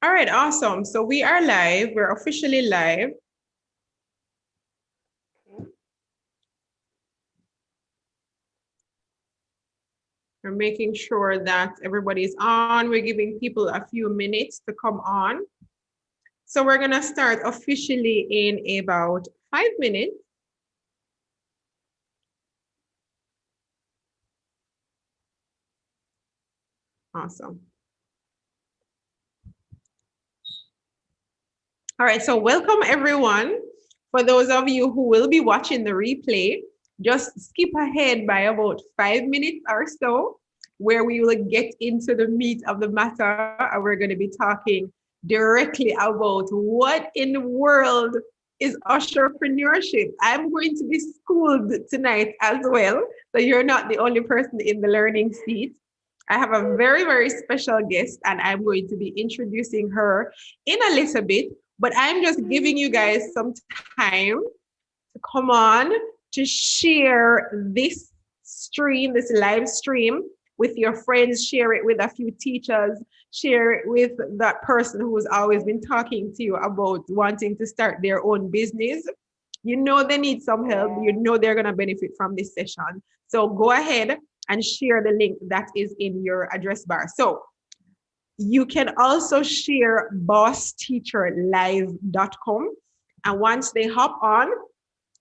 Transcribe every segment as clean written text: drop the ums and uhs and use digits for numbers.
All right, awesome. So we are live. We're officially live. We're making sure that everybody's on. We're giving people a few minutes to come on. So we're going to start officially in about 5 minutes. Awesome. All right, so welcome everyone. For those of you who will be watching the replay, just skip ahead by about 5 minutes or so, where we will get into the meat of the matter, and we're going to be talking directly about what in the world is USHER-preneurship. I'm going to be schooled tonight as well, so you're not the only person in the learning seat. I have a very, very special guest, and I'm going to be introducing her in a little bit. But I'm just giving you guys some time to come on to share this stream, this live stream with your friends, share it with a few teachers, share it with that person who's always been talking to you about wanting to start their own business. You know they need some help. You know they're going to benefit from this session. So go ahead and share the link that is in your address bar. So you can also share bossteacherlive.com. And once they hop on,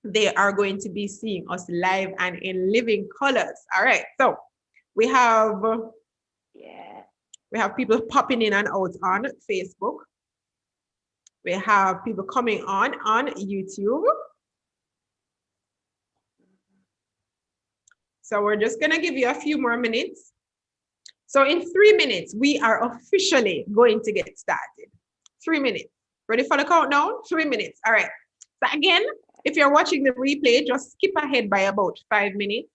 they are going to be seeing us live and in living colors. All right. So we have people popping in and out on Facebook. We have people coming on YouTube. So we're just going to give you a few more minutes. So in 3 minutes, we are officially going to get started. 3 minutes. Ready for the countdown? 3 minutes. All right. So again, if you're watching the replay, just skip ahead by about 5 minutes,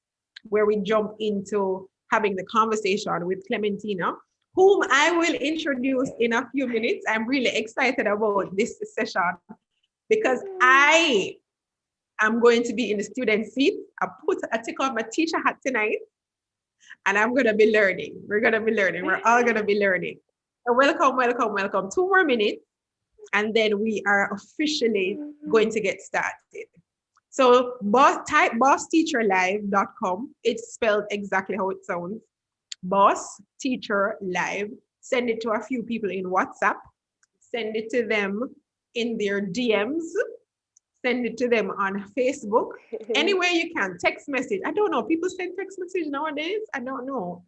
where we jump into having the conversation with Clementina, whom I will introduce in a few minutes. I'm really excited about this session because I am going to be in the student seat. I take off my teacher hat tonight, and I'm going to be learning. We're going to be learning. We're all going to be learning. So welcome, welcome, welcome. 2 more minutes, and then we are officially going to get started. So type bossteacherlive.com. It's spelled exactly how it sounds. Boss Teacher Live. Send it to a few people in WhatsApp. Send it to them in their DMs. Send it to them on Facebook. Anywhere you can. Text message. I don't know. People send text message nowadays. I don't know.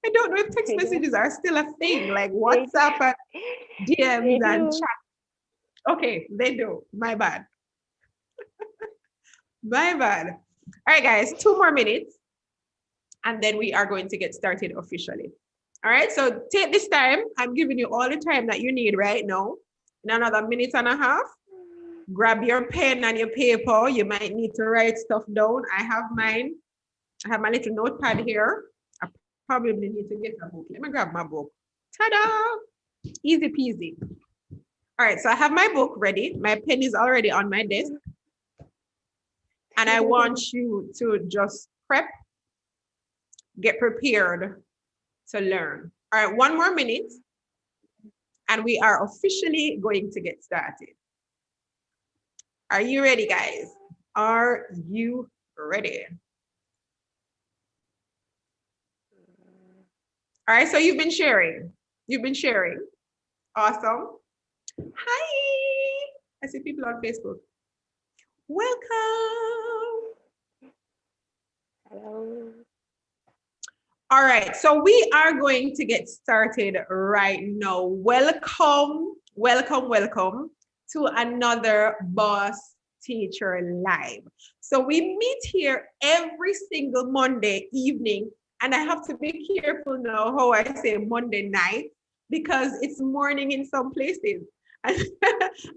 I don't know if text messages are still a thing, like WhatsApp and DMs and chat. Okay, they do. My bad. My bad. All right, guys, 2 more minutes, and then we are going to get started officially. All right, so take this time. I'm giving you all the time that you need right now. In another minute and a half, grab your pen and your paper. You might need to write stuff down. I have mine. I have my little notepad here. I probably need to get a book. Let me grab my book. Ta-da! Easy peasy. All right, so I have my book ready. My pen is already on my desk. And I want you to just prep, get prepared to learn. All right, 1 more minute, and we are officially going to get started. Are you ready, guys? Are you ready? All right, so you've been sharing. You've been sharing. Awesome. Hi. I see people on Facebook. Welcome. Hello. All right, so we are going to get started right now. Welcome, welcome, welcome to another Boss Teacher Live. So we meet here every single Monday evening, and I have to be careful now how I say Monday night because it's morning in some places. And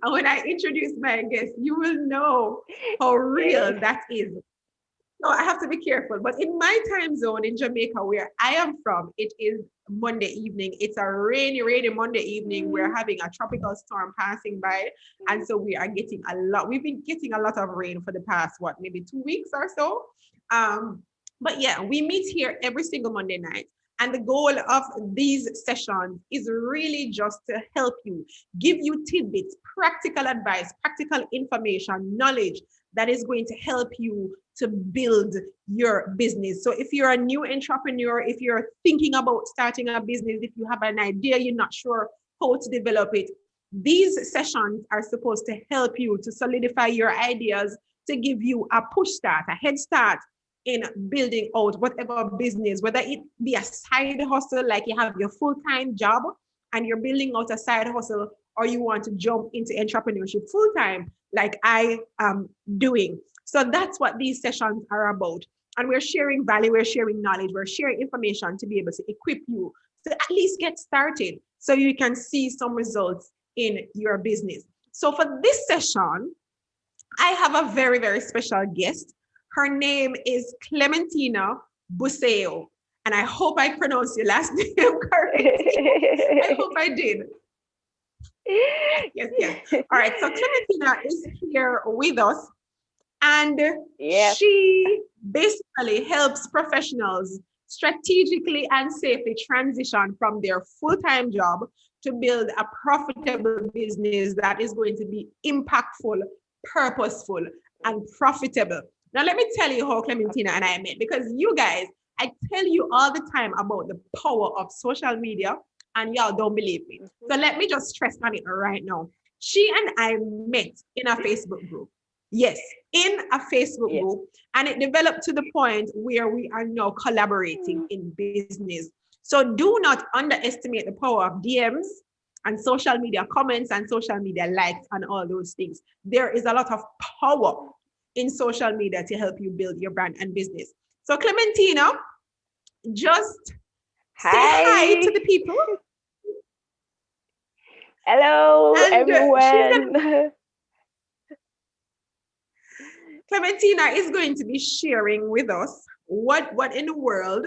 when I introduce my guest, you will know how real that is. So I have to be careful. But in my time zone in Jamaica, where I am from, it is Monday evening. It's a rainy, rainy Monday evening. We're having a tropical storm passing by. And so we are getting a lot. We've been getting a lot of rain for the past, maybe 2 weeks or so. But yeah, we meet here every single Monday night. And the goal of these sessions is really just to help you, give you tidbits, practical advice, practical information, knowledge that is going to help you to build your business. So if you're a new entrepreneur, if you're thinking about starting a business, if you have an idea, you're not sure how to develop it, these sessions are supposed to help you to solidify your ideas, to give you a push start, a head start in building out whatever business, whether it be a side hustle, like you have your full-time job and you're building out a side hustle, or you want to jump into entrepreneurship full-time, like I am doing. So that's what these sessions are about. And we're sharing value, we're sharing knowledge, we're sharing information to be able to equip you to at least get started so you can see some results in your business. So for this session, I have a very, very special guest. Her name is Clementina Busayo. And I hope I pronounced your last name correctly. I hope I did. Yes. All right, so Clementina is here with us. And she basically helps professionals strategically and safely transition from their full-time job to build a profitable business that is going to be impactful, purposeful, and profitable. Now, let me tell you how Clementina and I met, because you guys, I tell you all the time about the power of social media, and y'all don't believe me. So let me just stress on it right now. She and I met in a Facebook group. Yes, in a Facebook group, and it developed to the point where we are now collaborating in business. So do not underestimate the power of DMs and social media comments and social media likes and all those things. There is a lot of power in social media to help you build your brand and business. So Clementina, just say hi to the people. Hello, everyone. Clementina is going to be sharing with us what in the world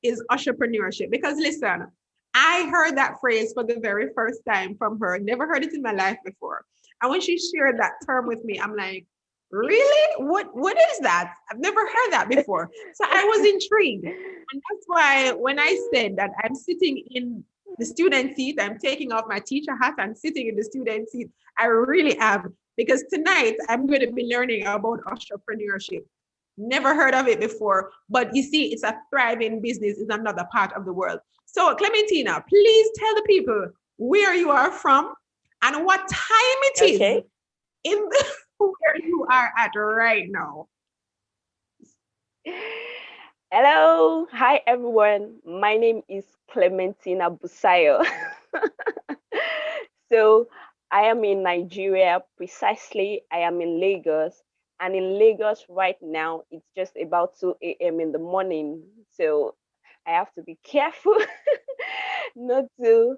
is USHER-preneurship. Because listen, I heard that phrase for the very first time from her. Never heard it in my life before. And when she shared that term with me, I'm like, really? What is that? I've never heard that before. So I was intrigued. And that's why when I said that I'm sitting in the student seat, I'm taking off my teacher hat and sitting in the student seat, I really am. Because tonight I'm going to be learning about entrepreneurship. Never heard of it before, but you see, it's a thriving business in another part of the world. So Clementina, please tell the people where you are from and what time it is in where you are at right now. Hello, hi everyone. My name is Clementina Busayo. So I am in Nigeria, precisely. I am in Lagos. And in Lagos right now, it's just about 2 a.m. in the morning. So I have to be careful not to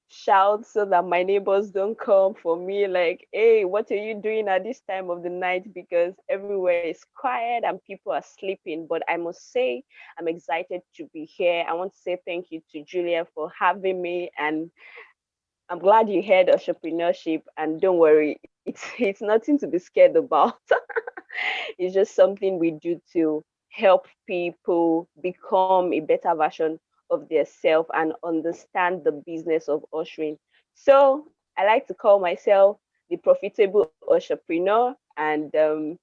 shout so that my neighbors don't come for me like, hey, what are you doing at this time of the night? Because everywhere is quiet and people are sleeping. But I must say, I'm excited to be here. I want to say thank you to Julia for having me, and I'm glad you heard entrepreneurship, and don't worry, it's nothing to be scared about. It's just something we do to help people become a better version of their self and understand the business of ushering. So I like to call myself the profitable entrepreneur, and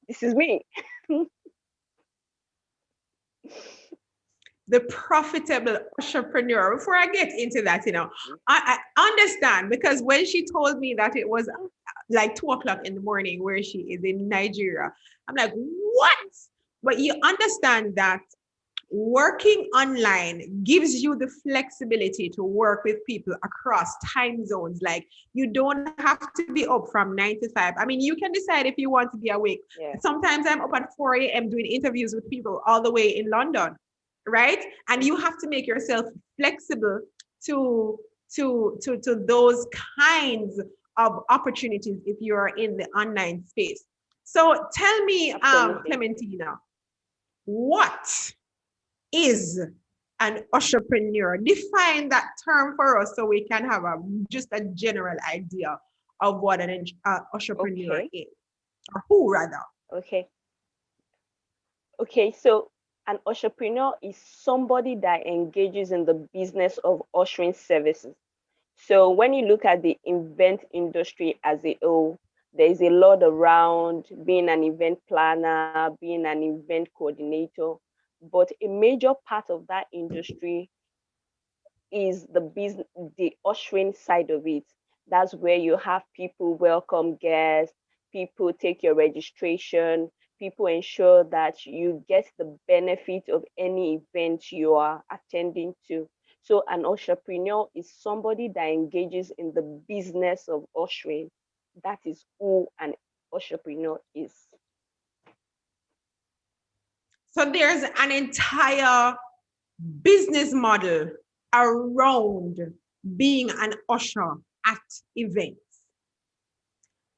this is me. The profitable entrepreneur. Before I get into that, I understand, because when she told me that it was like 2:00 in the morning where she is in Nigeria, I'm like, what? But you understand that working online gives you the flexibility to work with people across time zones. Like, you don't have to be up from 9 to 5. I mean, you can decide if you want to be awake. Sometimes I'm up at 4 a.m. doing interviews with people all the way in London, right? And you have to make yourself flexible to those kinds of opportunities if you are in the online space. So tell me, Clementina, what is an entrepreneur? Define that term for us so we can have just a general idea of what an entrepreneur is, or who rather. Okay, so An entrepreneur is somebody that engages in the business of ushering services. So when you look at the event industry as a whole, there is a lot around being an event planner, being an event coordinator, but a major part of that industry is the business, the ushering side of it. That's where you have people welcome guests, people take your registration, people ensure that you get the benefit of any event you are attending to. So an entrepreneur is somebody that engages in the business of ushering. That is who an entrepreneur is. So there's an entire business model around being an usher at events.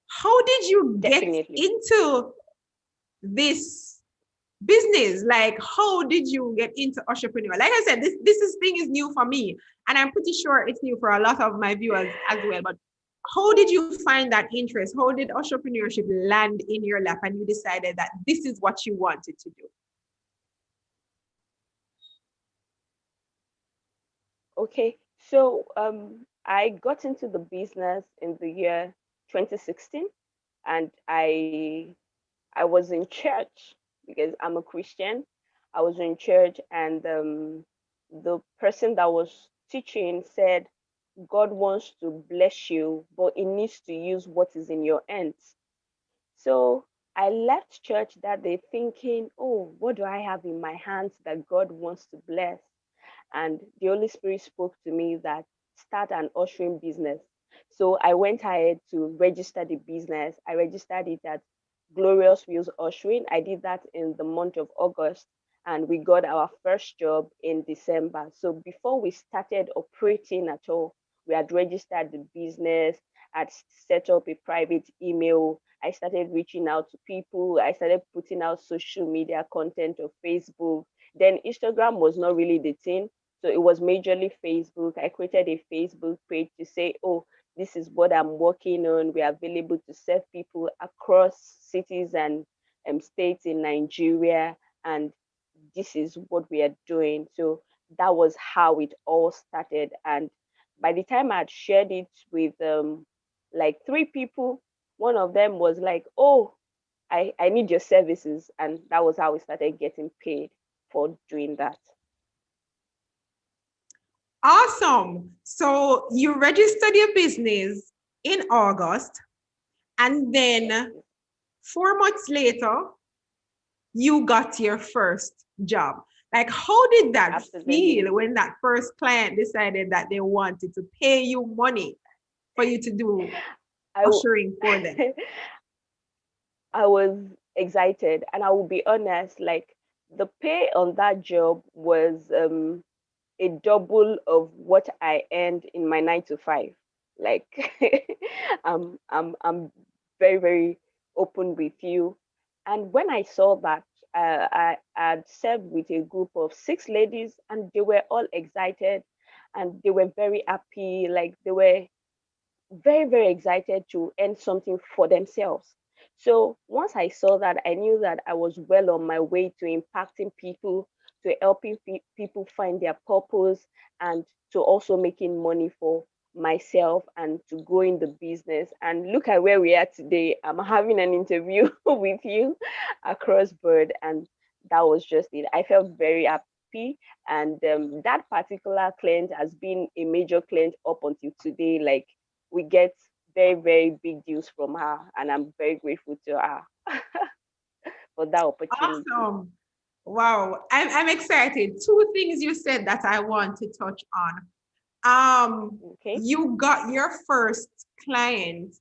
How did you get Definitely. into this business? Like, how did you get into entrepreneur? Like I said, this thing is new for me, and I'm pretty sure it's new for a lot of my viewers as well. But how did you find that interest? How did entrepreneurship land in your lap, and you decided that this is what you wanted to do? Okay, so I got into the business in the year 2016, and I was in church because I'm a Christian. I was in church, and the person that was teaching said, God wants to bless you, but He needs to use what is in your hands. So I left church that day thinking, oh, what do I have in my hands that God wants to bless? And the Holy Spirit spoke to me that start an ushering business. So I went ahead to register the business. I registered it at Glorious Wheels Ushering. I did that in the month of August, and we got our first job in December. So before we started operating at all, we had registered the business, had set up a private email. I started reaching out to people. I started putting out social media content on Facebook. Then Instagram was not really the thing. So it was majorly Facebook. I created a Facebook page to say, oh, this is what I'm working on. We are available to serve people across cities and states in Nigeria. And this is what we are doing. So that was how it all started. And by the time I'd shared it with like 3 people, one of them was like, oh, I need your services. And that was how we started getting paid for doing that. Awesome. So you registered your business in August, and then 4 months later, you got your first job. Like, how did that Absolutely. feel when that first client decided that they wanted to pay you money for you to do I, ushering for them? I was excited, and I will be honest, like the pay on that job was a double of what I earned in my 9 to 5. Like I'm very, very open with you. And when I saw that, I had served with a group of 6 ladies, and they were all excited, and they were very happy. Like they were very, very excited to earn something for themselves. So once I saw that, I knew that I was well on my way to impacting people, to helping people find their purpose, and to also making money for myself and to growing the business. And look at where we are today. I'm having an interview with you across board, and that was just it. I felt very happy. And that particular client has been a major client up until today. Like we get very, very big deals from her, and I'm very grateful to her for that opportunity. Awesome. Wow. I'm excited. Two things you said that I want to touch on. Okay. You got your first client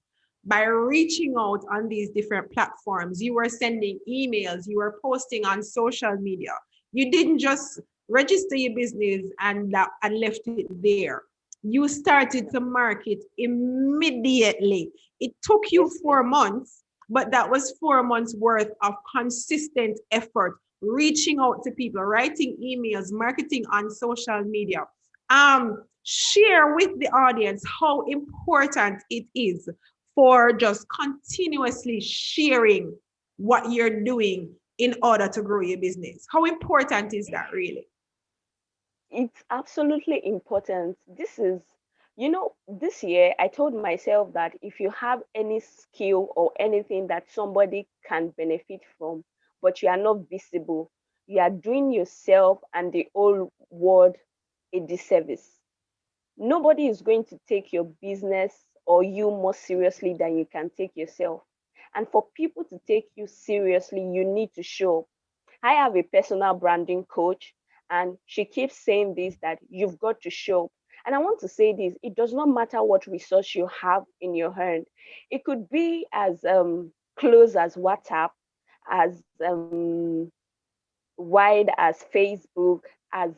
by reaching out on these different platforms. You were sending emails, you were posting on social media. You didn't just register your business and left it there. You started to market immediately. It took you Yes, 4 months, but that was 4 months worth of consistent effort, reaching out to people, writing emails, marketing on social media. Share with the audience how important it is for just continuously sharing what you're doing in order to grow your business? How important is that really? It's absolutely important. This is, this year I told myself that if you have any skill or anything that somebody can benefit from, but you are not visible, you are doing yourself and the whole world a disservice. Nobody is going to take your business or you more seriously than you can take yourself. And for people to take you seriously, you need to show up. I have a personal branding coach, and she keeps saying this, that you've got to show up. And I want to say this, it does not matter what resource you have in your hand. It could be as close as WhatsApp, as wide as Facebook, as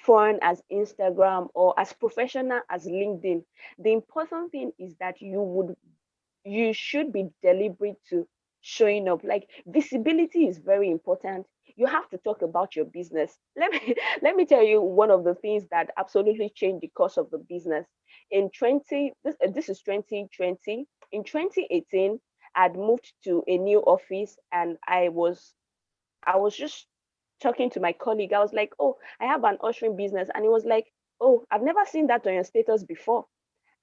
fun as Instagram, or as professional as LinkedIn. The important thing is that you should be deliberate to showing up. Like, visibility is very important. You have to talk about your business. Let me tell you one of the things that absolutely changed the course of the business. In 20 this is 2020. In 2018, I'd moved to a new office, and I was just talking to my colleague. I was like, oh, I have an ushering business. And he was like, oh, I've never seen that on your status before.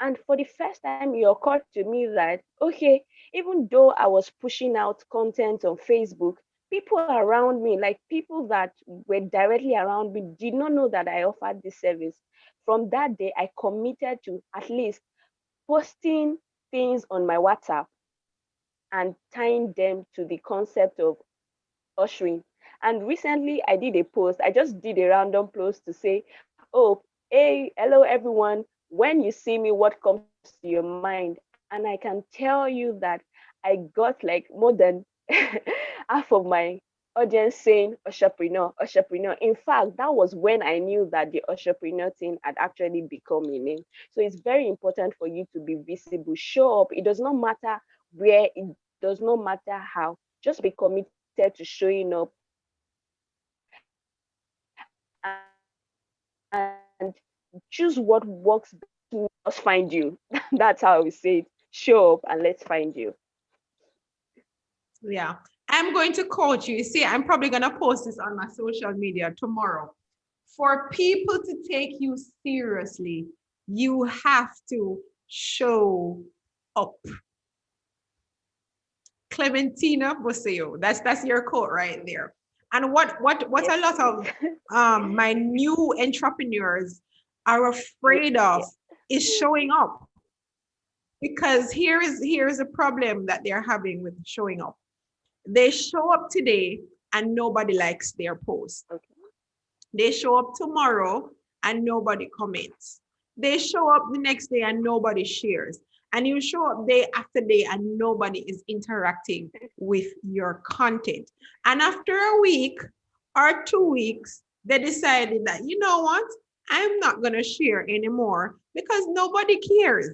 And for the first time, it occurred to me that, okay, even though I was pushing out content on Facebook, people around me, like people that were directly around me, did not know that I offered this service. From that day, I committed to at least posting things on my WhatsApp and tying them to the concept of ushering. And recently I did a post. I just did a random post to say, oh, hey, hello everyone. When you see me, what comes to your mind? And I can tell you that I got like more than half of my audience saying USHER-preneur, USHER-preneur. In fact, that was when I knew that the USHER-preneur thing had actually become a name. So it's very important for you to be visible. Show up. It does not matter where, it does not matter how. Just be committed to showing up, and choose what works best. Let's find you. That's how we say it. Show up and let's find you. Yeah. I'm going to coach you. You see, I'm probably going to post this on my social media tomorrow. For people to take you seriously, you have to show up. Clementina Busayo. That's your quote right there. And what Yes, a lot please. of my new entrepreneurs are afraid of is showing up. Because here's a problem that they're having with showing up. They show up today and nobody likes their post. Okay. They show up tomorrow and nobody comments. They show up the next day and nobody shares. And you show up day after day and nobody is interacting with your content. And after a week or 2 weeks, they decided that, you know what? I'm not going to share anymore because nobody cares.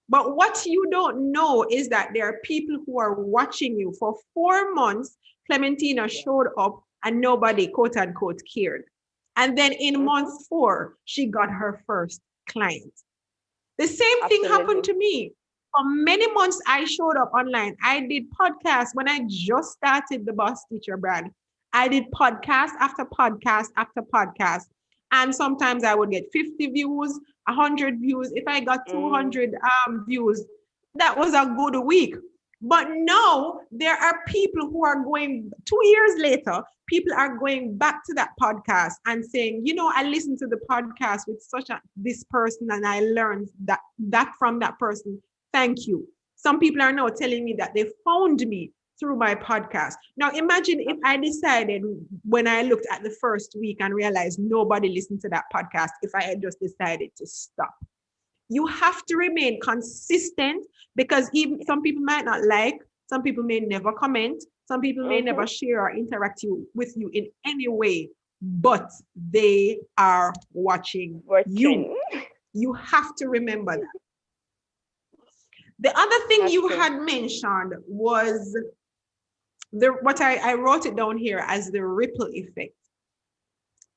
But what you don't know is that there are people who are watching you. For 4 months, Clementina showed up and nobody, quote unquote, cared. And then in month 4, she got her first client. The same thing happened to me. For many months, I showed up online. I did podcasts when I just started the Boss Teacher brand. I did podcast after podcast after podcast. And sometimes I would get 50 views, 100 views. If I got 200 views, that was a good week. But now there are people who are going 2 years later, people are going back to that podcast and saying, you know, I listened to the podcast with this person and I learned that from that person. Thank you. Some people are now telling me that they found me through my podcast. Now imagine if I decided when I looked at the first week and realized nobody listened to that podcast, if I had just decided to stop. You have to remain consistent because even some people might not like, some people may never comment, some people may never share or interact with you in any way, but they are watching you. You have to remember that. The other thing you had mentioned was what I wrote it down here as the ripple effect.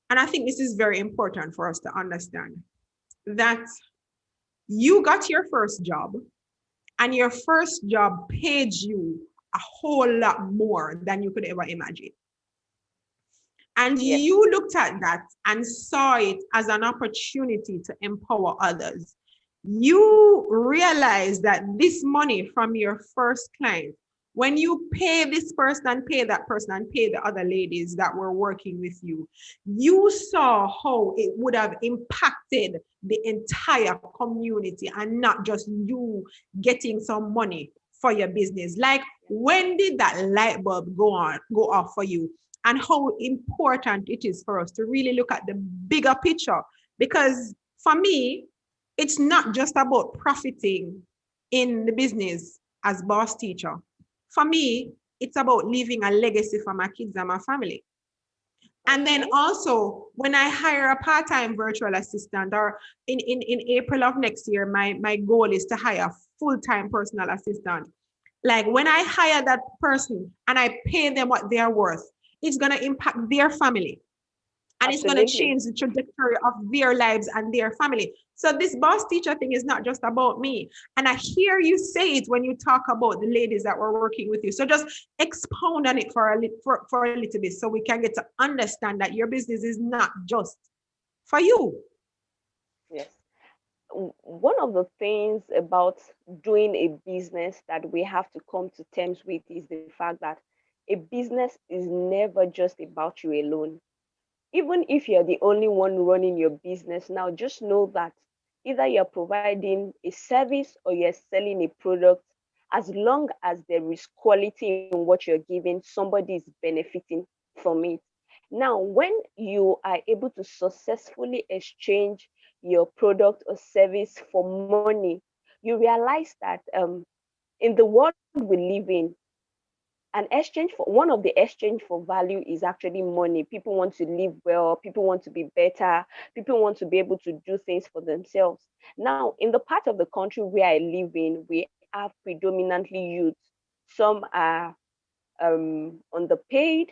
And I think this is very important for us to understand that you got your first job and your first job paid you a whole lot more than you could ever imagine. And Yes. you looked at that and saw it as an opportunity to empower others. You realize that this money from your first client, when you pay this person and pay that person and pay the other ladies that were working with you, you saw how it would have impacted the entire community and not just you getting some money for your business. Like, when did that light bulb go off for you? And how important it is for us to really look at the bigger picture. Because for me, it's not just about profiting in the business as boss teacher. For me, it's about leaving a legacy for my kids and my family. And then also, when I hire a part-time virtual assistant, or in April of next year, my goal is to hire a full-time personal assistant. Like, when I hire that person and I pay them what they are worth, it's going to impact their family. And it's going to change the trajectory of their lives and their family. So this boss teacher thing is not just about me. And I hear you say it when you talk about the ladies that were working with you. So just expound on it for a little bit so we can get to understand that your business is not just for you. Yes. One of the things about doing a business that we have to come to terms with is the fact that a business is never just about you alone. Even if you're the only one running your business now, just know that either you're providing a service or you're selling a product, as long as there is quality in what you're giving, somebody is benefiting from it. Now, when you are able to successfully exchange your product or service for money, you realize that in the world we live in, one of the exchange for value is actually money. People want to live well, people want to be better, people want to be able to do things for themselves. Now, in the part of the country where I live in, we have predominantly youth. Some are underpaid,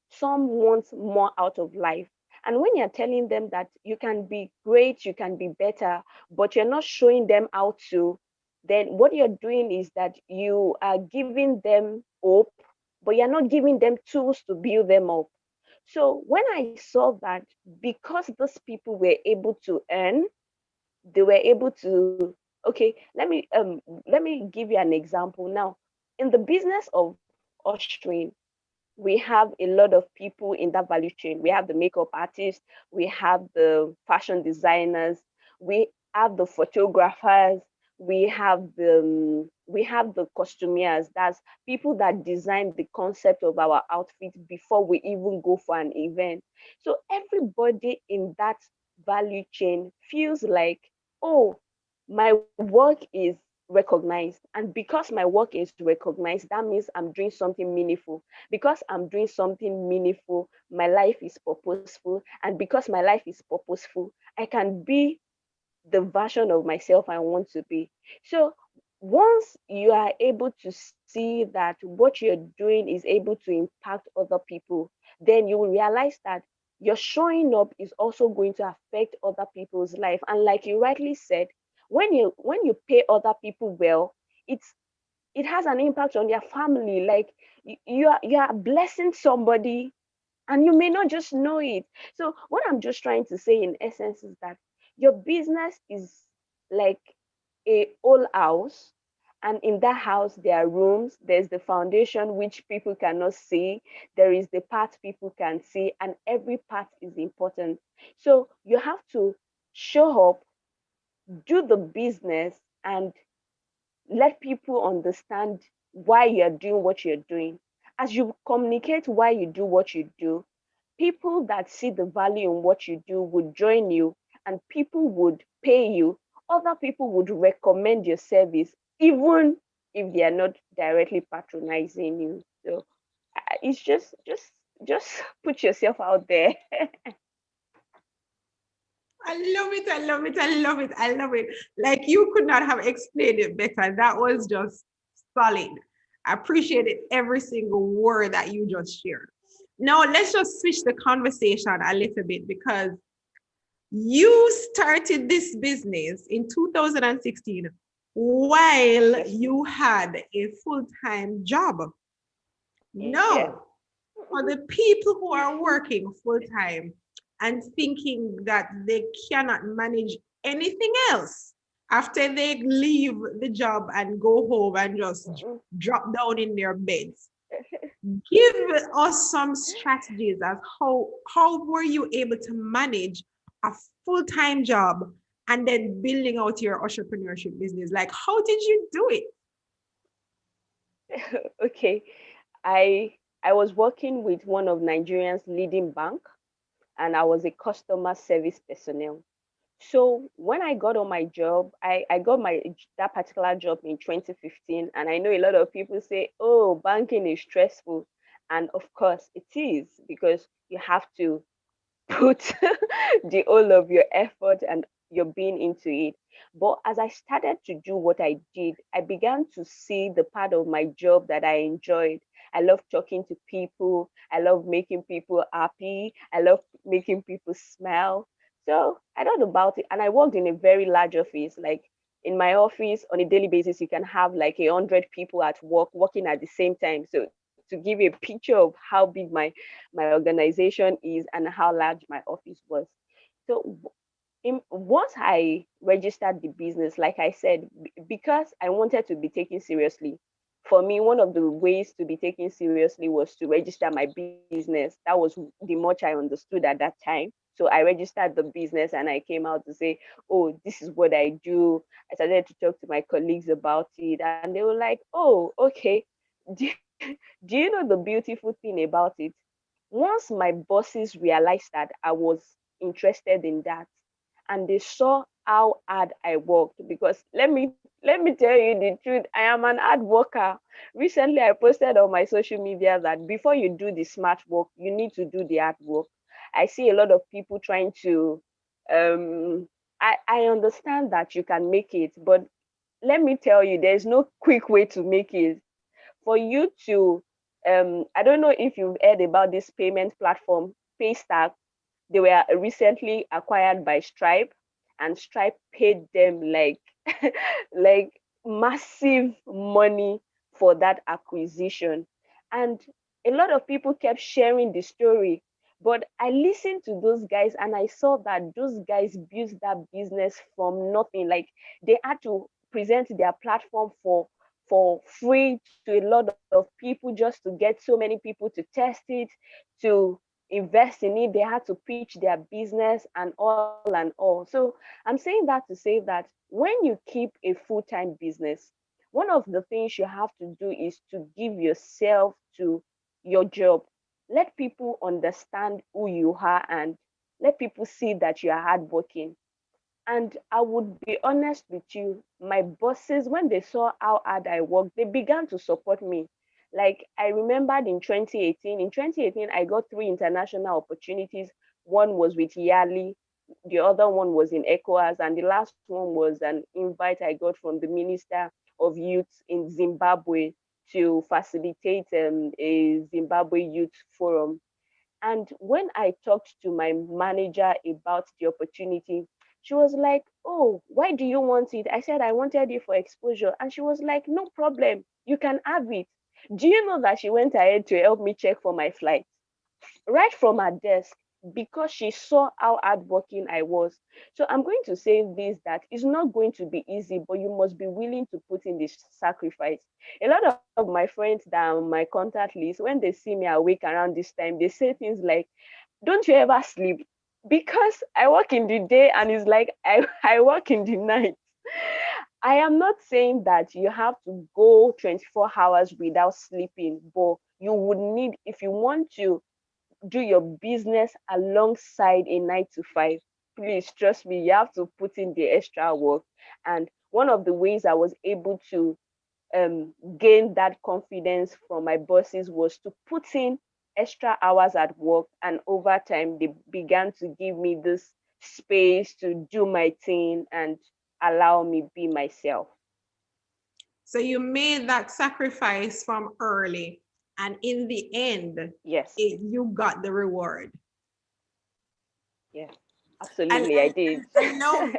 some want more out of life. And when you're telling them that you can be great, you can be better, but you're not showing them how to, then what you're doing is that you are giving them hope, but you're not giving them tools to build them up. So when I saw that, because those people were able to earn, they were able to, okay, let me give you an example. Now, in the business of ushering, we have a lot of people in that value chain. We have the makeup artists, we have the fashion designers, we have the photographers, we have the costumiers. That's people that design the concept of our outfit before we even go for an event. So everybody in that value chain feels like, oh, my work is recognized, and because my work is recognized, that means I'm doing something meaningful. Because I'm doing something meaningful, my life is purposeful, and because my life is purposeful, I can be the version of myself I want to be. So once you are able to see that what you're doing is able to impact other people, then you will realize that your showing up is also going to affect other people's life. And like you rightly said, when you pay other people well, it has an impact on their family. Like you are blessing somebody and you may not just know it. So what I'm just trying to say in essence is that your business is like a whole house, and in that house there are rooms. There's the foundation, which people cannot see. There is the part people can see, and every part is important. So you have to show up, do the business, and let people understand why you're doing what you're doing. As you communicate why you do what you do, people that see the value in what you do would join you, and people would pay you. Other people would recommend your service, even if they are not directly patronizing you. So it's just put yourself out there. I love it. I love it. I love it. I love it. Like, you could not have explained it better. That was just solid. I appreciated every single word that you just shared. Now, let's just switch the conversation a little bit, because you started this business in 2016. while you had a full-time job. Yeah. No, for the people who are working full-time and thinking that they cannot manage anything else after they leave the job and go home and just drop down in their beds. Give us some strategies as how were you able to manage a full-time job and then building out your entrepreneurship business? Like, how did you do it? Okay. I was working with one of Nigeria's leading bank, and I was a customer service personnel. So when I got on my job, I got that particular job in 2015, and I know a lot of people say, "Oh, banking is stressful," and of course it is, because you have to put the whole of your effort and your being into it. But as I started to do what I did, I began to see the part of my job that I enjoyed. I love talking to people. I love making people happy. I love making people smile. So I thought about it, and I worked in a very large office. Like, in my office, on a daily basis, you can have like 100 people at work working at the same time. So to give you a picture of how big my organization is and how large my office was. So once I registered the business, like I said, because I wanted to be taken seriously, for me, one of the ways to be taken seriously was to register my business. That was the much I understood at that time. So I registered the business and I came out to say, oh, this is what I do. I started to talk to my colleagues about it, and they were like, oh, okay. Do, do you know the beautiful thing about it? Once my bosses realized that I was interested in that, and they saw how hard I worked, because let me tell you the truth, I am an hard worker. Recently I posted on my social media that before you do the smart work, you need to do the hard work. I see a lot of people trying to um I understand that you can make it, but let me tell you, there's no quick way to make it. For you to I don't know if you've heard about this payment platform, Paystack. They were recently acquired by Stripe, and Stripe paid them like like massive money for that acquisition. And a lot of people kept sharing the story. But I listened to those guys and I saw that those guys built that business from nothing. Like, they had to present their platform for free to a lot of people just to get so many people to test it, to invest in it. They had to pitch their business and all. So I'm saying that to say that when you keep a full-time business, one of the things you have to do is to give yourself to your job. Let people understand who you are, and let people see that you are hardworking. And I would be honest with you, my bosses, when they saw how hard I worked, they began to support me. Like, I remembered in 2018. In 2018, I got 3 international opportunities. One was with Yali, the other one was in ECOWAS, and the last one was an invite I got from the Minister of Youth in Zimbabwe to facilitate a Zimbabwe Youth Forum. And when I talked to my manager about the opportunity, she was like, oh, why do you want it? I said, I wanted it for exposure. And she was like, no problem, you can have it. Do you know that she went ahead to help me check for my flight right from her desk, because she saw how hardworking I was? So I'm going to say this, that it's not going to be easy, but you must be willing to put in this sacrifice. A lot of my friends that are on my contact list, when they see me awake around this time, they say things like, don't you ever sleep? Because I work in the day, and it's like I work in the night. I am not saying that you have to go 24 hours without sleeping, but you would need, if you want to do your business alongside a 9 to 5, please trust me, you have to put in the extra work. And one of the ways I was able to gain that confidence from my bosses was to put in extra hours at work, and over time they began to give me this space to do my thing and allow me be myself. So you made that sacrifice from early, and in the end, Yes. you got the reward. Yeah, And absolutely, I did. and now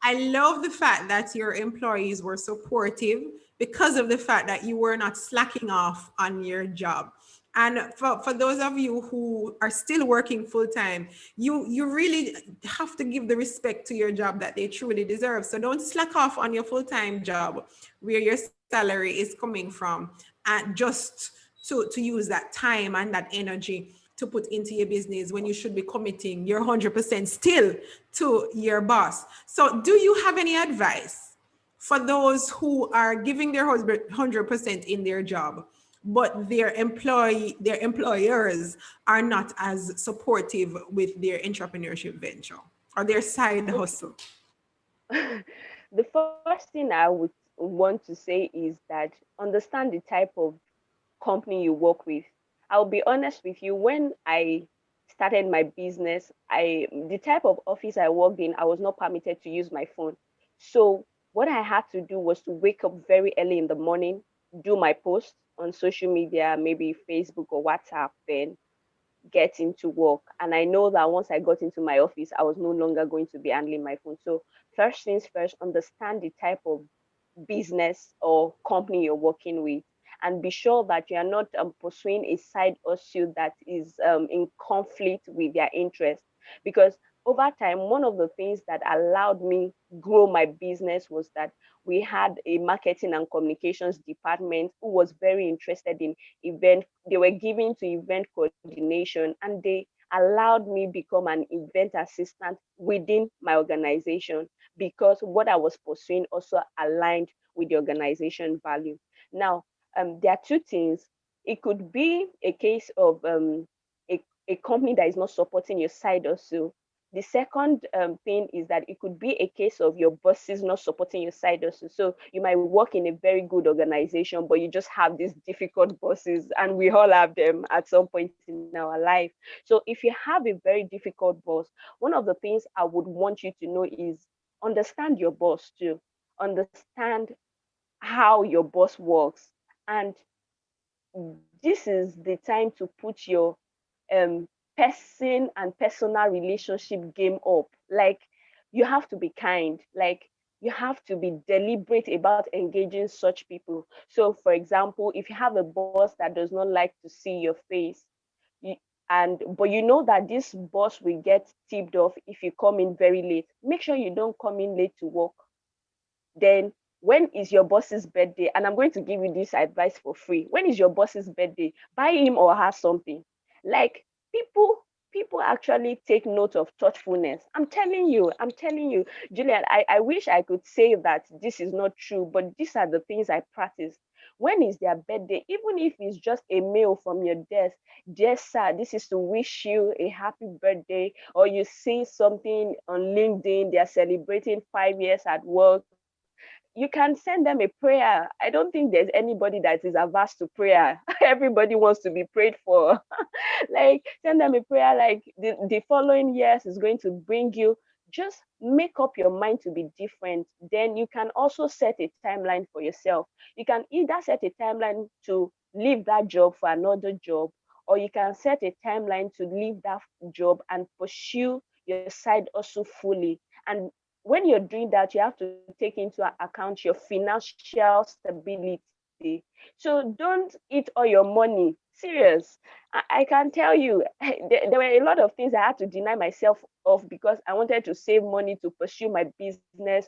I love the fact that your employees were supportive because of the fact that you were not slacking off on your job. And for those of you who are still working full time, you really have to give the respect to your job that they truly deserve. So don't slack off on your full time job where your salary is coming from, and just to use that time and that energy to put into your business when you should be committing your 100% still to your boss. So, do you have any advice for those who are giving their 100% in their job, but their employers are not as supportive with their entrepreneurship venture or their side Okay. hustle? The first thing I would want to say is that understand the type of company you work with. I'll be honest with you, when I started my business, the type of office I worked in, I was not permitted to use my phone. So what I had to do was to wake up very early in the morning, do my posts on social media, maybe Facebook or WhatsApp, then get into work. And I know that once I got into my office, I was no longer going to be handling my phone. So first things first, understand the type of business or company you're working with, and be sure that you are not pursuing a side hustle that is in conflict with their interest. Because over time, one of the things that allowed me grow my business was that we had a marketing and communications department who was very interested in event. They were given to event coordination, and they allowed me become an event assistant within my organization, because what I was pursuing also aligned with the organization value. Now, there are two things. It could be a case of a company that is not supporting your side also. The second thing is that it could be a case of your bosses not supporting your side also. So you might work in a very good organization, but you just have these difficult bosses, and we all have them at some point in our life. So if you have a very difficult boss, one of the things I would want you to know is understand your boss too. Understand how your boss works. And this is the time to put your um person and personal relationship game up. Like, you have to be kind. Like, you have to be deliberate about engaging such people. So for example, if you have a boss that does not like to see your face, you, and but you know that this boss will get tipped off if you come in very late, make sure you don't come in late to work. Then, when is your boss's birthday? And I'm going to give you this advice for free. When is your boss's birthday? Buy him or her something. Like, people actually take note of thoughtfulness. I'm telling you, Julian, I wish I could say that this is not true, but these are the things I practice. When is their birthday? Even if it's just a mail from your desk, dear sir, this is to wish you a happy birthday. Or you see something on LinkedIn, they're celebrating 5 years at work, you can send them a prayer. I don't think there's anybody that is averse to prayer. Everybody wants to be prayed for. Like, send them a prayer, like the following years is going to bring you. Just make up your mind to be different. Then you can also set a timeline for yourself. You can either set a timeline to leave that job for another job, or you can set a timeline to leave that job and pursue your side also fully. And when you're doing that, you have to take into account your financial stability. So don't eat all your money. Serious. I can tell you, there were a lot of things I had to deny myself of because I wanted to save money to pursue my business,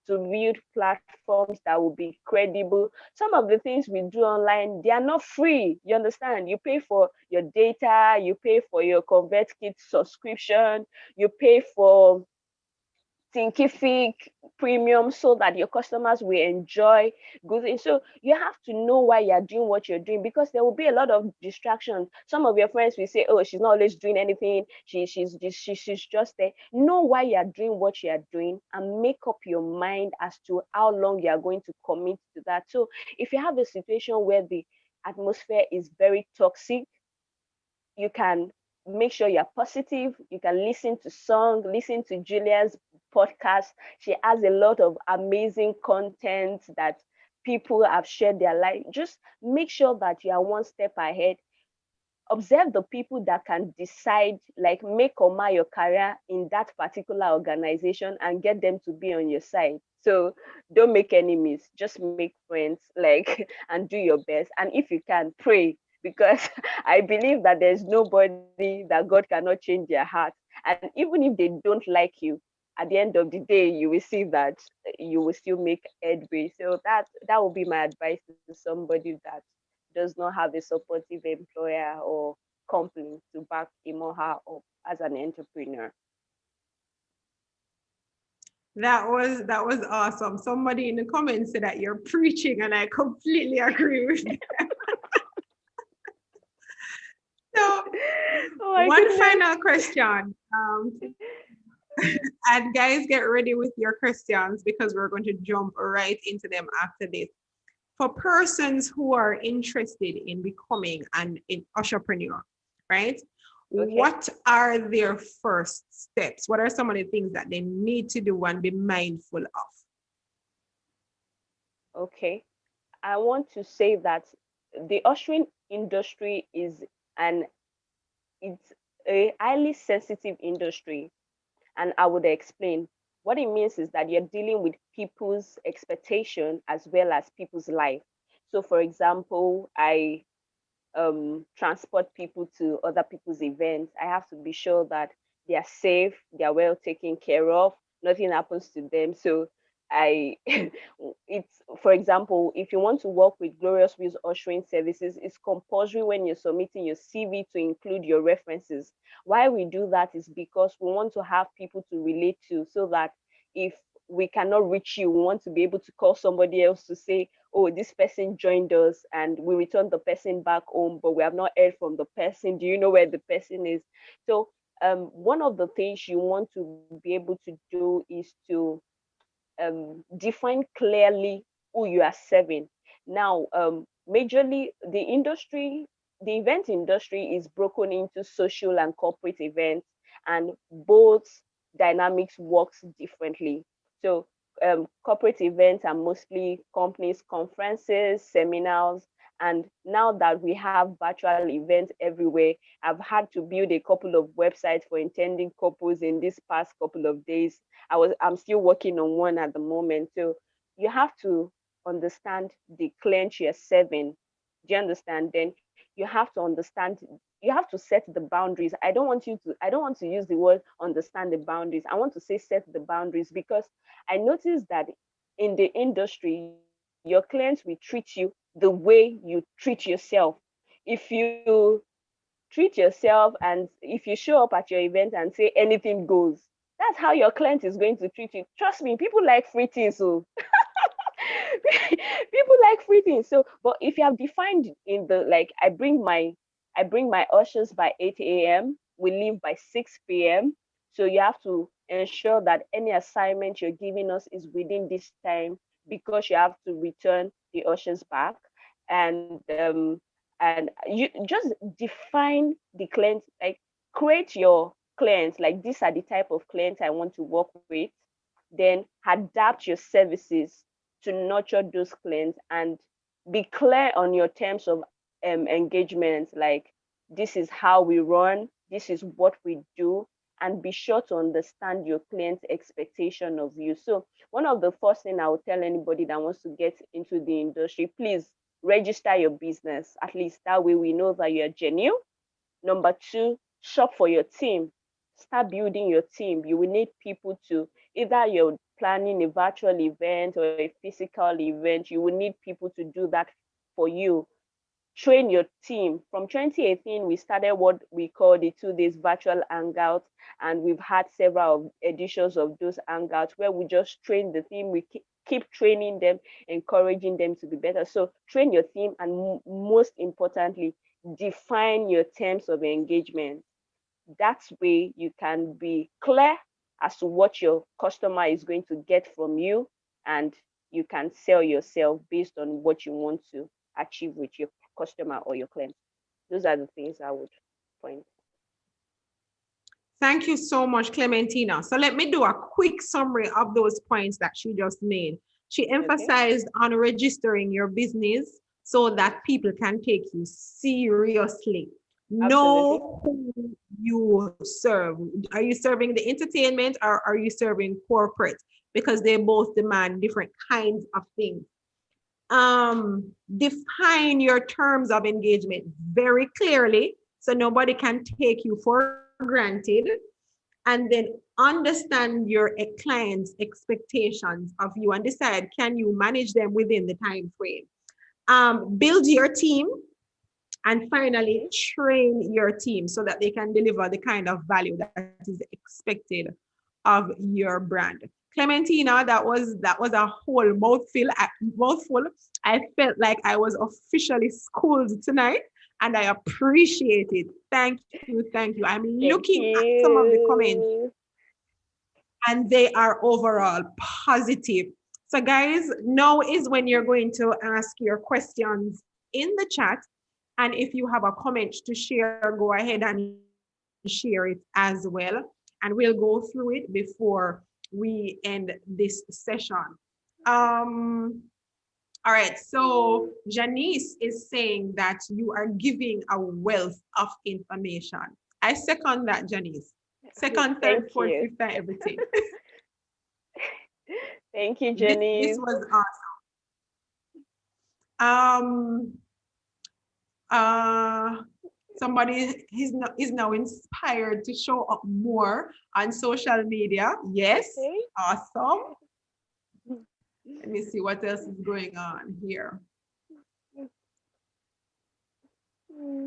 to build platforms that will be credible. Some of the things we do online, they are not free. You understand? You pay for your data, you pay for your ConvertKit subscription, you pay for Thinkific premium so that your customers will enjoy good things. So you have to know why you're doing what you're doing, because there will be a lot of distractions. Some of your friends will say, oh, she's not always doing anything, she's just there. Know why you're doing what you're doing and make up your mind as to how long you're going to commit to that. So if you have a situation where the atmosphere is very toxic, you can make sure you're positive. You can listen to song, listen to Julia's podcast. She has a lot of amazing content that people have shared their life. Just make sure that you are one step ahead. observe the people that can decide, like make or mar your career in that particular organization, and get them to be on your side. So don't make enemies, just make friends, like, and do your best. And if you can, pray, because I believe that there's nobody that God cannot change their heart. And even if they don't like you, at the end of the day, you will see that you will still make headway. So that will be my advice to somebody that does not have a supportive employer or company to back him or her up as an entrepreneur. That was awesome. Somebody in the comments said that you're preaching, and I completely agree with you. So, one final question. And guys, get ready with your questions, because we're going to jump right into them after this. For persons who are interested in becoming an entrepreneur, right? Okay. What are their first steps? What are some of the things that they need to do and be mindful of? Okay. I want to say that the ushering industry is it's a highly sensitive industry. And I would explain. What it means is that you're dealing with people's expectation as well as people's life. So for example, I transport people to other people's events. I have to be sure that they are safe, they are well taken care of, nothing happens to them. So it's, for example, if you want to work with Glorious Wheels Ushering Services, it's compulsory when you're submitting your CV to include your references. Why we do that is because we want to have people to relate to, so that if we cannot reach you, we want to be able to call somebody else to say, oh, this person joined us, and we return the person back home, but we have not heard from the person. Do you know where the person is? So one of the things you want to be able to do is to define clearly who you are serving. Now, majorly the event industry is broken into social and corporate events, and both dynamics works differently. So corporate events are mostly companies, conferences, seminars, and now that we have virtual events everywhere, I've had to build a couple of websites for intending couples in this past couple of days. I'm still working on one at the moment. So you have to understand the client you're serving. Do you understand? Then you have to understand, you have to set the boundaries. I don't want to use the word understand the boundaries. I want to say set the boundaries, because I noticed that in the industry, your clients will treat you the way you treat yourself. If you treat yourself, and if you show up at your event and say anything goes, that's how your client is going to treat you. Trust me, people like free things. So people like free things. So, but if you have defined in the, like, I bring my ushers by 8 a.m. We leave by 6 p.m. So you have to ensure that any assignment you're giving us is within this time, because you have to return the ushers back. And you just define the client, like create your clients, like these are the type of clients I want to work with, then adapt your services to nurture those clients, and be clear on your terms of engagement, like this is how we run, this is what we do, and be sure to understand your client's expectation of you. So one of the first thing I would tell anybody that wants to get into the industry, please register your business. At least that way we know that you're genuine. Number two, shop for your team. Start building your team. You will need people to, either you're planning a virtual event or a physical event, you will need people to do that for you. Train your team. From 2018, we started what we call the 2 days virtual hangouts, and we've had several editions of those hangouts where we just train the team. We keep training them, encouraging them to be better. So train your team, and most importantly, define your terms of engagement. That way you can be clear as to what your customer is going to get from you, and you can sell yourself based on what you want to achieve with your customer or your client. Those are the things I would point. Thank you so much, Clementina. So let me do a quick summary of those points that she just made. She emphasized on registering your business so that people can take you seriously. Absolutely. Know who you serve. Are you serving the entertainment or are you serving corporate? Because they both demand different kinds of things. Define your terms of engagement very clearly so nobody can take you for granted, and then understand your client's expectations of you and decide, can you manage them within the time frame. Build your team, and finally Okay. train your team so that they can deliver the kind of value that is expected of your brand. Clementina, that was a whole mouthful. I felt like I was officially schooled tonight, and I appreciate it. Thank you, thank you. I'm looking Thank at some of the comments, you. and they are overall positive. So, guys, now is when you're going to ask your questions in the chat. And if you have a comment to share, go ahead and share it as well. And we'll go through it before we end this session. Um, all right, so Janice is saying that you are giving a wealth of information. I second that, Janice. Second, Thank third, fourth, you. fifth, and everything. Thank you, This Jenny. was awesome. Uh, somebody is now inspired to show up more on social media. Yes, Okay. awesome. Let me see what else is going on here.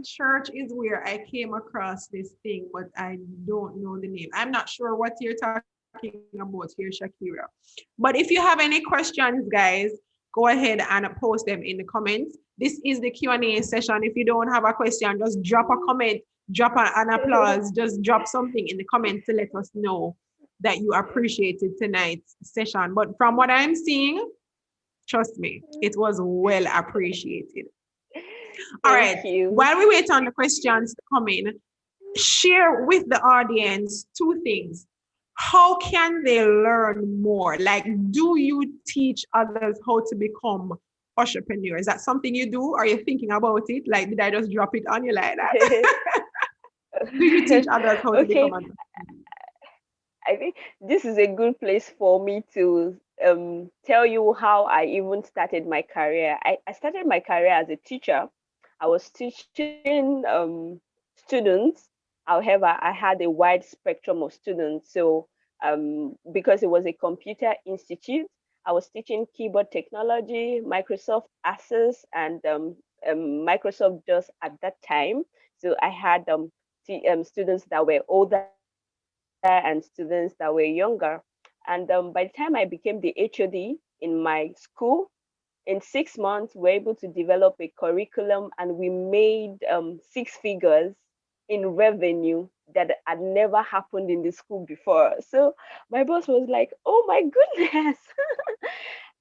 Church is where I came across this thing, but I don't know the name. I'm not sure what you're talking about here, Shakira. But if you have any questions, guys, go ahead and post them in the comments. This is the Q&A session. If you don't have a question, just drop a comment, drop an applause, just drop something in the comments to let us know that you appreciated tonight's session. But from what I'm seeing, trust me, it was well appreciated. All Thank right. you. While we wait on the questions to come in, share with the audience two things. How can they learn more? Like, do you teach others how to become entrepreneurs? Is that something you do? Are you thinking about it? Like, did I just drop it on you like that? Do you teach others how to become Okay. entrepreneurs? I think this is a good place for me to tell you how I even started my career. I started my career as a teacher. I was teaching students. However, I had a wide spectrum of students. So because it was a computer institute, I was teaching keyboard technology, Microsoft Access, and Microsoft just at that time. So I had students that were older and students that were younger. And by the time I became the HOD in my school, in 6 months, we were able to develop a curriculum and we made 6 figures in revenue that had never happened in the school before. So my boss was like, oh my goodness.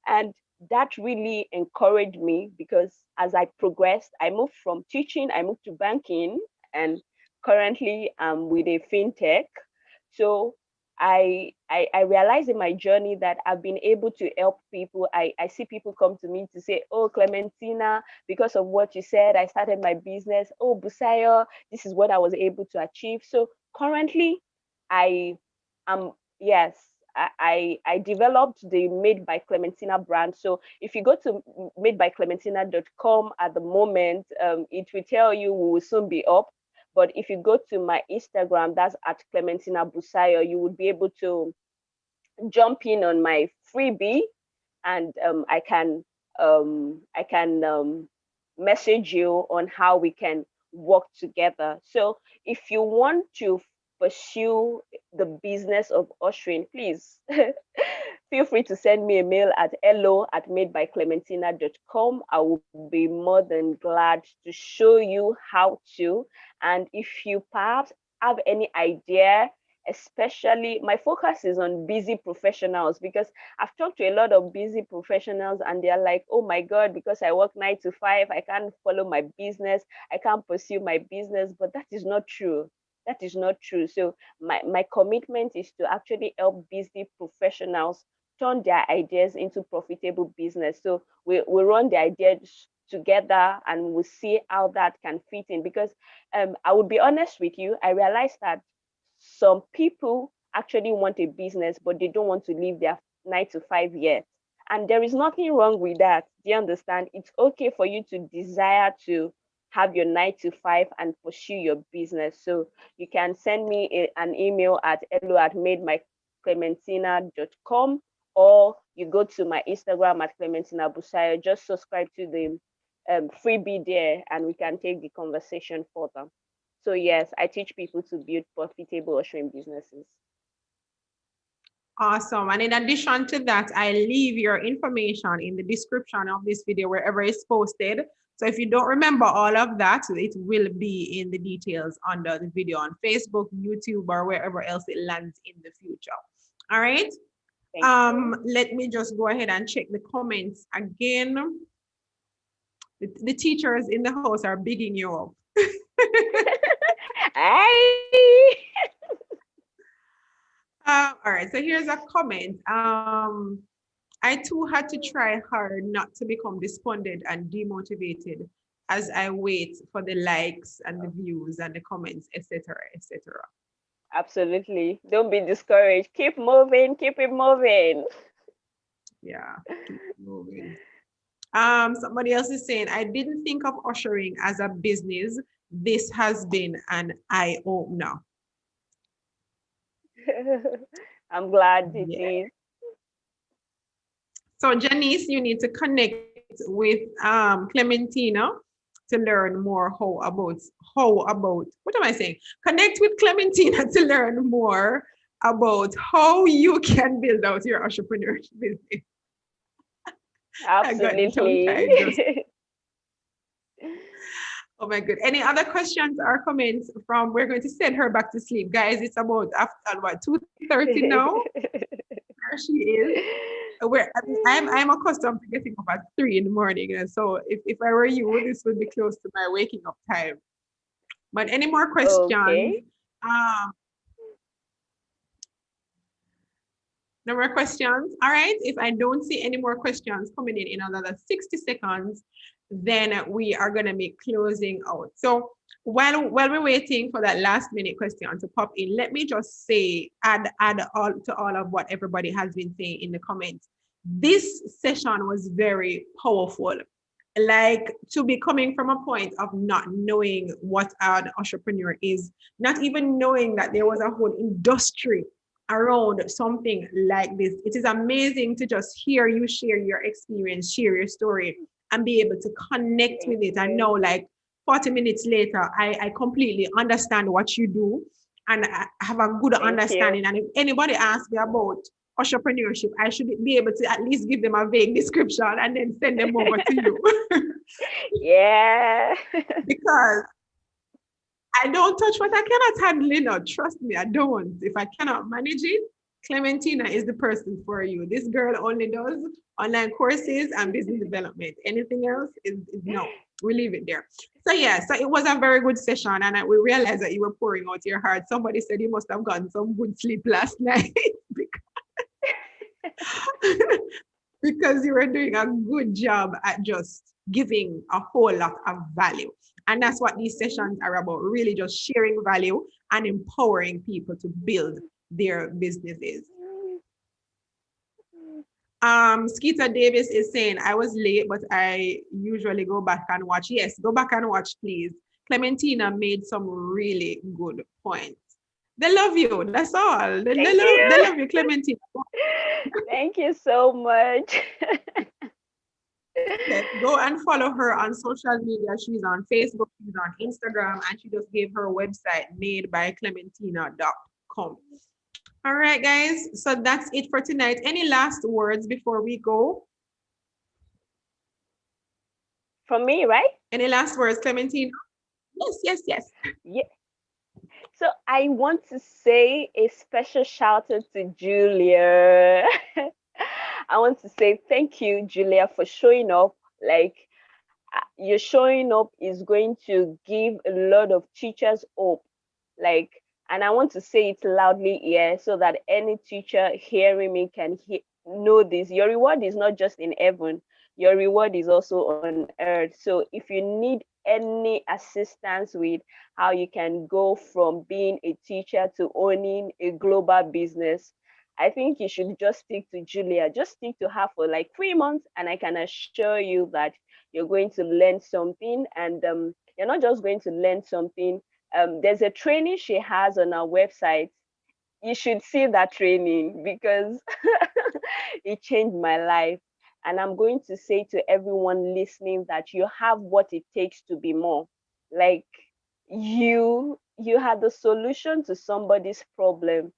And that really encouraged me because as I progressed, I moved from teaching, I moved to banking, and currently I'm with a fintech. So I realized in my journey that I've been able to help people. I see people come to me to say, oh, Clementina, because of what you said, I started my business. Oh, Busayo, this is what I was able to achieve. So currently, I am, yes, I developed the Made by Clementina brand. So if you go to madebyclementina.com at the moment, it will tell you we will soon be up. But if you go to my Instagram, that's at Clementina Busayo, you would be able to jump in on my freebie, and I can message you on how we can work together. So if you want to pursue the business of ushering, please feel free to send me a mail at hello@madebyclementina.com. I will be more than glad to show you how to. And if you perhaps have any idea, especially my focus is on busy professionals, because I've talked to a lot of busy professionals and they're like, oh my God, because I work 9 to 5, I can't follow my business, I can't pursue my business. But that is not true. That is not true. So my commitment is to actually help busy professionals turn their ideas into profitable business. So we run the ideas together and we'll see how that can fit in. Because I would be honest with you, I realized that some people actually want a business, but they don't want to leave their 9 to 5 yet. And there is nothing wrong with that. Do you understand? It's okay for you to desire to have your 9 to 5 and pursue your business. So you can send me an email at hello@mademyclementina.com, or you go to my Instagram at Clementina Busayo. Just subscribe to the freebie there and we can take the conversation further. So yes, I teach people to build profitable ushering businesses. Awesome. And in addition to that, I leave your information in the description of this video wherever it's posted. So if you don't remember all of that, it will be in the details under the video on Facebook, YouTube, or wherever else it lands in the future. All right. Let me just go ahead and check the comments again. The teachers in the house are bigging you up. Hey. All right, so here's a comment. I too had to try hard not to become despondent and demotivated as I wait for the likes and the views and the comments, etc., etc. Absolutely. Don't be discouraged. Keep moving. Keep it moving. Yeah, keep moving. Somebody else is saying, I didn't think of ushering as a business. This has been an eye-opener. I'm glad it is. So Janice, you need to connect with Clementina to learn more what am I saying? Connect with Clementina to learn more about how you can build out your entrepreneurship business. Absolutely. Oh my God. Any other questions or comments from, we're going to send her back to sleep. Guys, it's about after what, 2:30 now? There she is. I'm accustomed to getting up at 3 in the morning. And so if I were you, this would be close to my waking up time. But any more questions? Okay. No more questions? All right. If I don't see any more questions coming in another 60 seconds, then we are going to be closing out. So while we're waiting for that last minute question to pop in, let me just say, add all to all of what everybody has been saying in the comments. This session was very powerful. Like, to be coming from a point of not knowing what an entrepreneur is, not even knowing that there was a whole industry around something like this. It is amazing to just hear you share your experience, share your story, and be able to connect with it. I know, like 40 minutes later, I completely understand what you do and I have a good understanding. And if anybody asks me about entrepreneurship, I should be able to at least give them a vague description and then send them over to you. Yeah. Because I don't touch what I cannot handle, you know. Trust me, I don't. If I cannot manage it, Clementina is the person for you. This girl only does online courses and business development. Anything else is no. We leave it there. So yeah, so it was a very good session, and we realized that you were pouring out your heart. Somebody said you must have gotten some good sleep last night because you were doing a good job at just giving a whole lot of value. And that's what these sessions are about, really just sharing value and empowering people to build their businesses. Skeeter Davis is saying, I was late, but I usually go back and watch. Yes, go back and watch, please. Clementina made some really good points. They love you. That's all. They love you, Clementina. Thank you so much. Yes, go and follow her on social media. She's on Facebook, she's on Instagram, and she just gave her website, madebyclementina.com. All right, guys. So that's it for tonight. Any last words before we go? From me, right? Any last words, Clementina? Yes. Yeah. So I want to say a special shout out to Julia. I want to say thank you, Julia, for showing up. Like, your showing up is going to give a lot of teachers hope. Like, and I want to say it loudly here so that any teacher hearing me can know this. Your reward is not just in heaven. your reward is also on earth. So if you need any assistance with how you can go from being a teacher to owning a global business, I think you should just stick to Julia. Just stick to her for like 3 months, and I can assure you that you're going to learn something. And you're not just going to learn something. There's a training she has on our website. You should see that training because it changed my life. And I'm going to say to everyone listening that you have what it takes to be more. Like you have the solution to somebody's problem,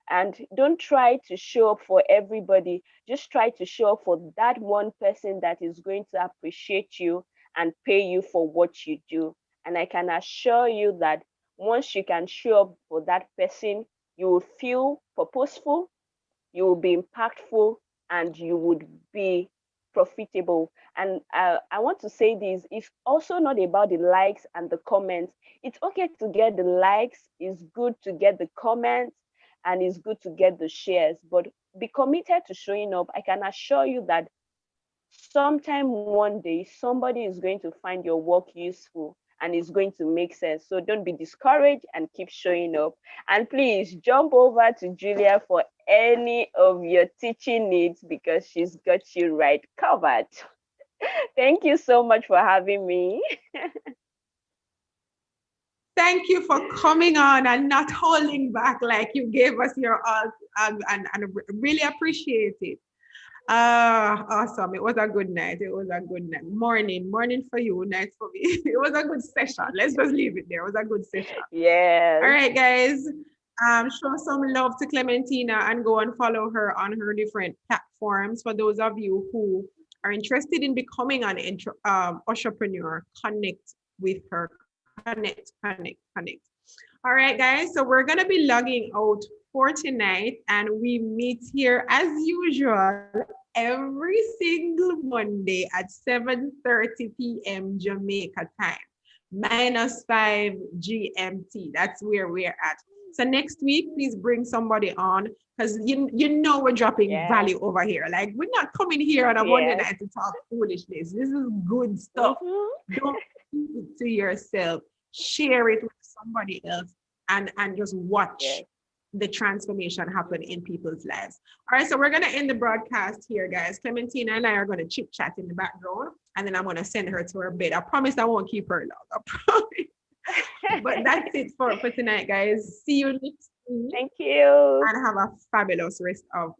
and don't try to show up for everybody. Just try to show up for that one person that is going to appreciate you and pay you for what you do. And I can assure you that once you can show up for that person, you will feel purposeful, you will be impactful, and you would be profitable. And I want to say this, it's also not about the likes and the comments. It's okay to get the likes, it's good to get the comments, and it's good to get the shares, but be committed to showing up. I can assure you that sometime one day somebody is going to find your work useful and it's going to make sense. So don't be discouraged and keep showing up. And please jump over to Julia for any of your teaching needs because she's got you right covered. Thank you so much for having me. Thank you for coming on and not holding back, like you gave us your all, and really appreciate it. Awesome. It was a good night. It was a good night. Morning for you, night for me. It was a good session. Let's just leave it there. It was a good session. Yeah. All right, guys. Show some love to Clementina and go and follow her on her different platforms. For those of you who are interested in becoming an entrepreneur, connect with her. Connect. All right, guys. So we're gonna be logging out for tonight, and we meet here as usual every single Monday at 7:30 p.m. Jamaica time, -5 GMT. That's where we're at. So next week, please bring somebody on because you know we're dropping value over here. Like we're not coming here on a Monday night to talk foolishness. This is good stuff. Don't keep it to yourself. Share it with somebody else and just watch the transformation happen in people's lives. All right, so we're going to end the broadcast here, guys. Clementina and I are going to chit chat in the background, and then I'm going to send her to her bed. I promise I won't keep her long. I promise. But that's it for tonight, guys. See you next week. Thank you. And have a fabulous rest of